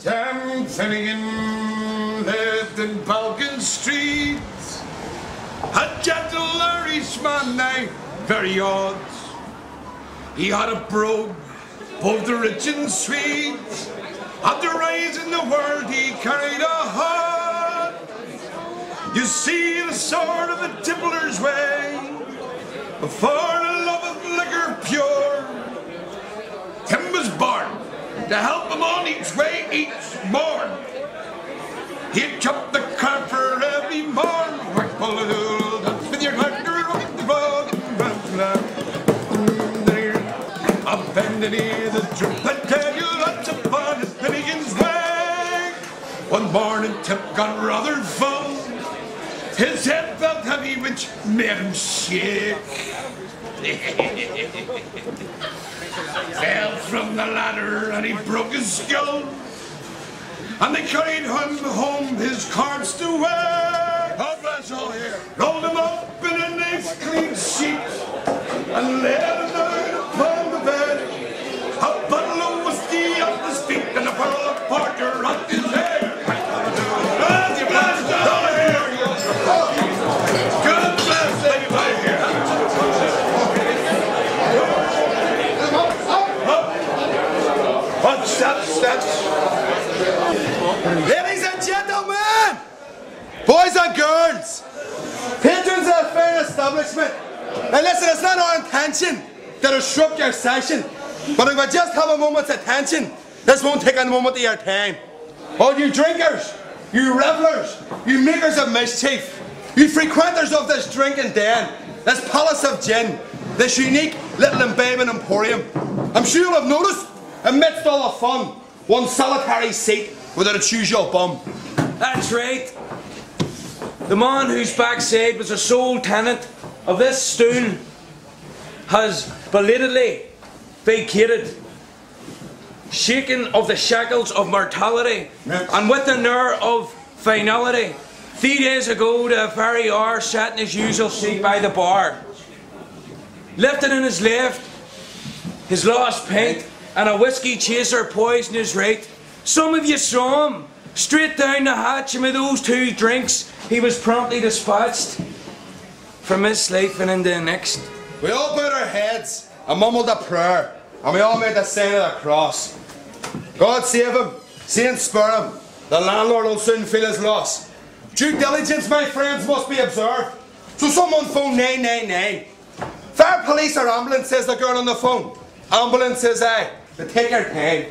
Tim Finnegan lived in Balkan Street, a gentle Irishman, nay, very odd. He had a brogue, both the rich and sweet. At the rise in the world he carried a heart. You see the sword of the tippler's way, for the love of liquor pure. Tim was born to help him on each way, each morn. He'd chop the crab for every morn. Work bull-a-doodle, dance with your collector, rock the road, up and near the truth. I tell you, lots of fun is Finnegan's way. One morning, Tim got rather full. His head felt heavy, which made him shake. Fell from the ladder and he broke his skull. And they carried him home, his corpse to wear. Oh, bless all here. Rolled him up in a nice clean sheet and laid him down upon the bed. A bottle of whiskey up his feet and a barrel of porter on his head. Oh, bless all here. God bless everybody here. What's that? Ladies and gentlemen, boys and girls, patrons of the fair establishment. Now listen, it's not our intention to disrupt your session, but if we just have a moment's attention, this won't take a moment of your time. All you drinkers, you revellers, you makers of mischief, you frequenters of this drinking den, this palace of gin, this unique little imbibing emporium, I'm sure you'll have noticed, amidst all the fun, one solitary seat without its usual bum. That's right. The man whose backside was the sole tenant of this stool has belatedly vacated, shaken of the shackles of mortality, and with an air of finality. 3 days ago, the very hour, sat in his usual seat by the bar, lifting in his left his lost pint and a whiskey chaser poised in his right. Some of you saw him straight down the hatch, and with those 2 drinks he was promptly dispatched from this life and into the next. We all bowed our heads and mumbled a prayer, and we all made the sign of the cross. God save him, saints spare him, the landlord will soon feel his loss. Due diligence, my friends, must be observed, so someone phone 999. Fire, police or ambulance, says the girl on the phone. Ambulance, says I, but take your time.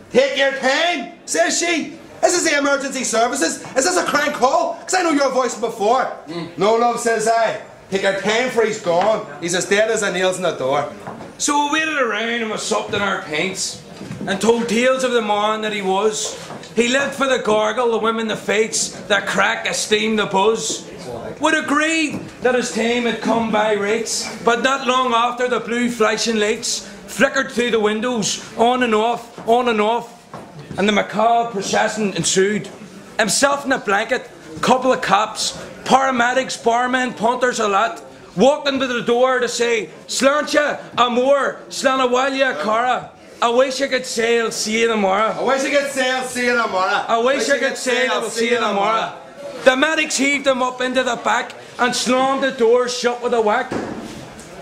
Take your time, says she. Is this the emergency services? Is this a crank call? Because I know your voice before. No, love, says I. Take your time, for he's gone. He's as dead as the nails in the door. So we waited around and we supped in our pints and told tales of the man that he was. He lived for the gargle, the women, the fights, the crack, the steam, the buzz. We'd agreed that his time had come by rights, but not long after the blue flashing lights flickered through the windows, on and off, and the macabre procession ensued. Himself in a blanket, couple of cops, paramedics, barmen, punters, a lot, walked into the door to say, Sláinte, amor, Slánahhaile cara. I wish I could say I'll see you tomorrow. I wish I could say I'll see you tomorrow. I wish I could say I'll see you tomorrow. The medics heaved him up into the back and slammed the door shut with a whack.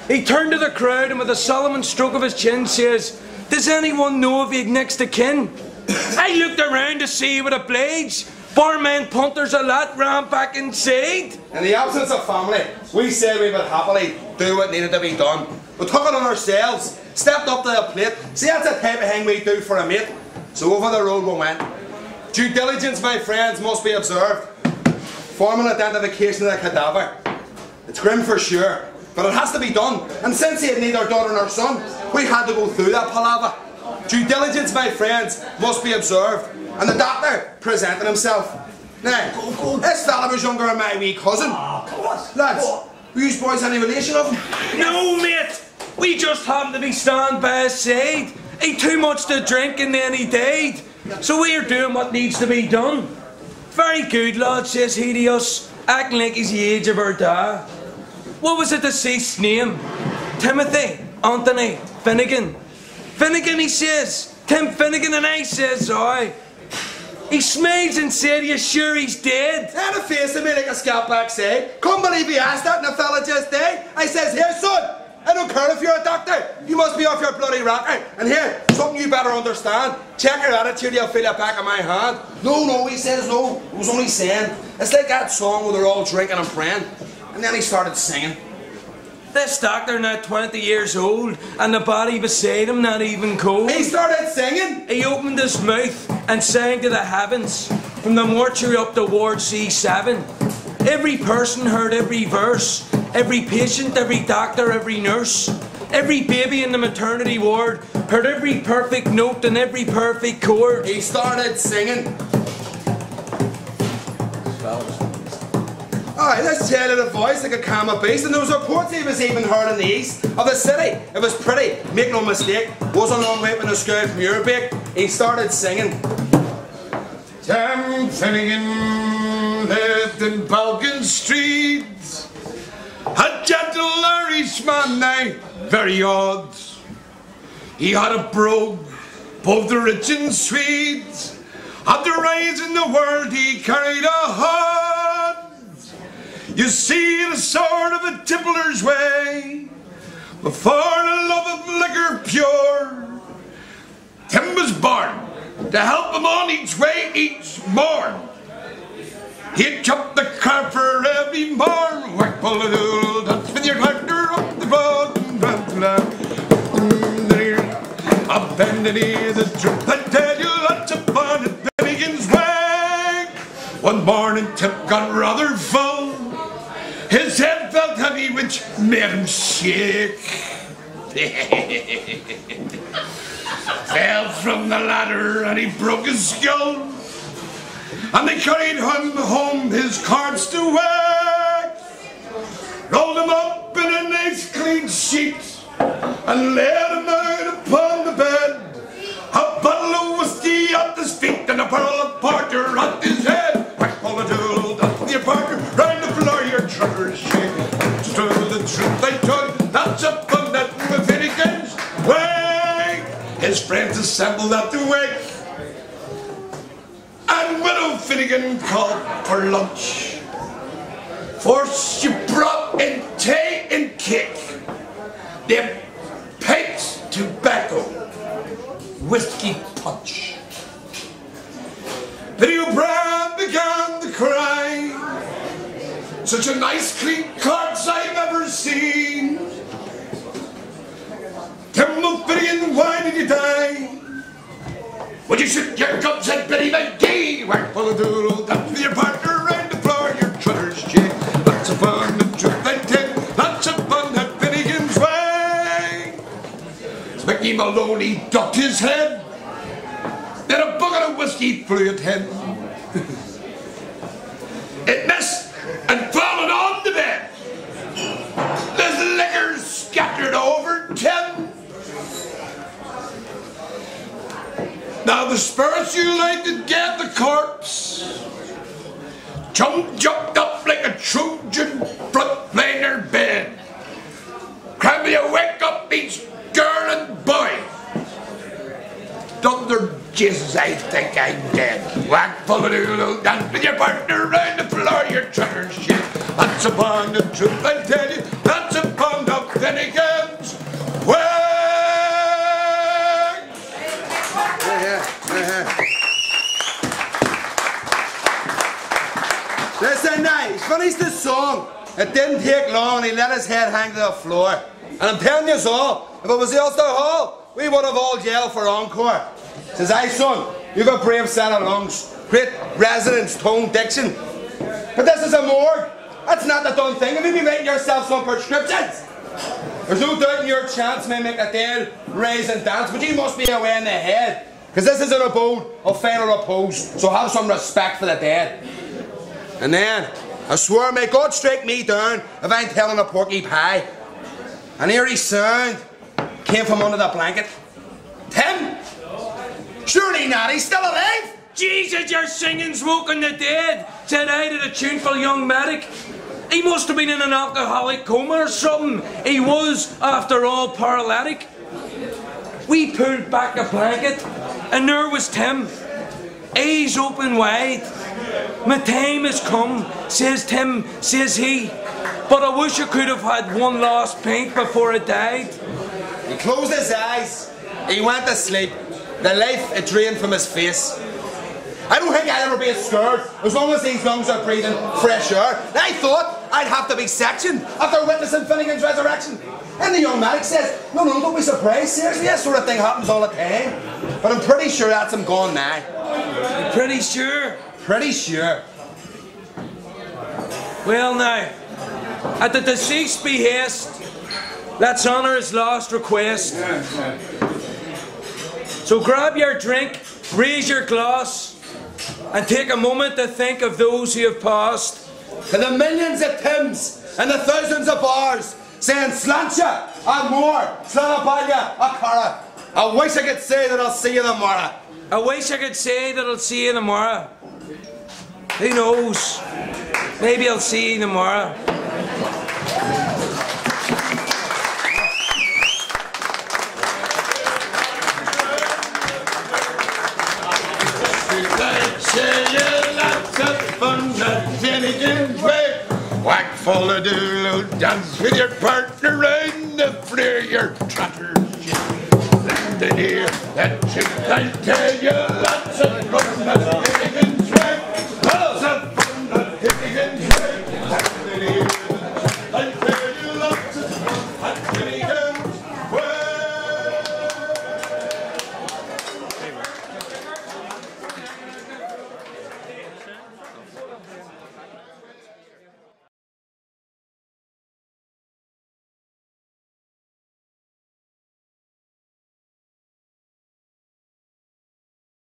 He turned to the crowd and with a solemn stroke of his chin says, does anyone know if he'd next of kin? I looked around to see with a blades. Barmen, punters, a lot ran back inside. In the absence of family, we said we would happily do what needed to be done. We took it on ourselves, stepped up to the plate. See, that's the type of thing we do for a mate. So over the road we went. Due diligence, my friends, must be observed. Formal identification of the cadaver. It's grim for sure, but it has to be done. And since he had neither daughter nor son, we had to go through that palaver. Due diligence, my friends, must be observed. And the doctor presented himself. Now, this fella was younger than my wee cousin. Lads, were you boys any relation of him? No, mate. We just happened to be standing by his side. He too much to drink and then he died. So we are doing what needs to be done. Very good, lad, says he to us, acting like he's the age of our day. What was the deceased's name? Timothy, Anthony, Finnegan. Finnegan, he says. Tim Finnegan, and I says, aye. He smiles and said, "You sure he's dead?" And the face of me like a scalp back say, "Couldn't believe he asked that and the fella just died." I says, "Here, son, I don't care if you're a doctor. You must be off your bloody rocker. And here, something you better understand. Check your attitude, you'll feel it back of my hand." No, he says, "No, it was only saying." It's like that song where they're all drinking and praying. And then he started singing. This doctor now 20 years old, and the body beside him not even cold. He started singing. He opened his mouth and sang to the heavens, from the mortuary up to Ward C7. Every person heard every verse, every patient, every doctor, every nurse. Every baby in the maternity ward heard every perfect note and every perfect chord. He started singing. Alright, let's tell it a voice like a calm beast. And there was reports he was even heard in the east of the city. It was pretty, make no mistake. Wasn't long wait when the scout from Earraigh. He started singing. Tim Finnegan lived in Balkan Street, a gentle Irishman, now very odd. He had a brogue, both the rich and sweet. At the rise in the world he carried a hood. You see the sort of a tippler's way, before the love of liquor pure. Tim was born to help him on each way each morn. He'd chop the carp for every morn. Whack bulladoodle, dance with your tractor up the road and run to land. A bend and ear the truth, I tell you that's upon it Finnegan's way. One morning Tim got rather full. His head felt heavy, which made him shake. Fell from the ladder and he broke his skull. And they carried him home his corpse to wax. Rolled him up in a nice clean sheet and laid him out upon the bed. A bottle of whiskey at his feet and a barrel of porter at his head. Whack all the doodle, up with your partner, round the floor your truckers shake. To the truth I told, that's upon that Finnegan's way. His friends assembled at the wake, and widow Finnegan called for lunch. For she brought in tea and cake, them pipes, tobacco, whiskey punch. Video Brand began to cry. Such a nice clean corpse I've ever seen. Tim Finnegan, why did you die? Would you shoot your guns, said Billy McGee. Whack full of doodle, dance with your partner round the floor, your trutter's jig. Lots of fun, the truth I tell, lots of fun that Finnegan's way. Mickey Maloney ducked his head, then a bucket of whiskey flew at him. It missed and fallen on the bed. There's liquor scattered over Tim. Now the spirits you like to get the corpse jumped up like a Trojan front liner bed. Can you wake up each girl and boy? Thunder Jesus, I think I'm dead. Whack full of doodle, dance with your partner round the floor, your trutter's shit. That's upon the truth I tell you, that's upon the Finnegan's way. Listen now, he finished the song. It didn't take long and he let his head hang to the floor. And I'm telling you all, if it was the Ulster Hall, we would have all jailed for encore. Says, "Aye son, you've a brave set of lungs, great resonance, tone, diction. But this is a morgue. That's not the done thing. Have you been writing yourself some prescriptions? There's no doubt in your chance may make a dead, raise and dance, but you must be away in the head. Because this is an abode of final repose, so have some respect for the dead." And then, I swear, may God strike me down if I'm telling a porky pie. An eerie sound came from under the blanket. "Tim? Surely not, he's still alive?" "Jesus, you're singing Smoking the Dead," said I to the tuneful young medic. "He must have been in an alcoholic coma or something. He was, after all, paralytic." We pulled back a blanket, and there was Tim. eyes open wide. My time has come, says Tim, says he. But I wish I could have had one last pint before I died. He closed his eyes. He went to sleep. The life had drained from his face. I don't think I'll ever be scared as long as these lungs are breathing fresh air. I thought I'd have to be sectioned after witnessing Finnegan's resurrection. And the young medic says, no, don't be surprised. Seriously, that sort of thing happens all the time. But I'm pretty sure that's him gone now. You're pretty sure? Pretty sure. Well now, at the deceased's behest, let's honour his last request. So grab your drink, raise your glass, and take a moment to think of those who have passed. To the millions of Tims and the thousands of bars saying Slancha, and more, Slanabalya, Akara. I wish I could say that I'll see you tomorrow. I wish I could say that I'll see you tomorrow. Who knows? Maybe I'll see you tomorrow. Whack full of doodle, dance with your partner round the flare your trotters. Land in here, that's it, I'll tell you.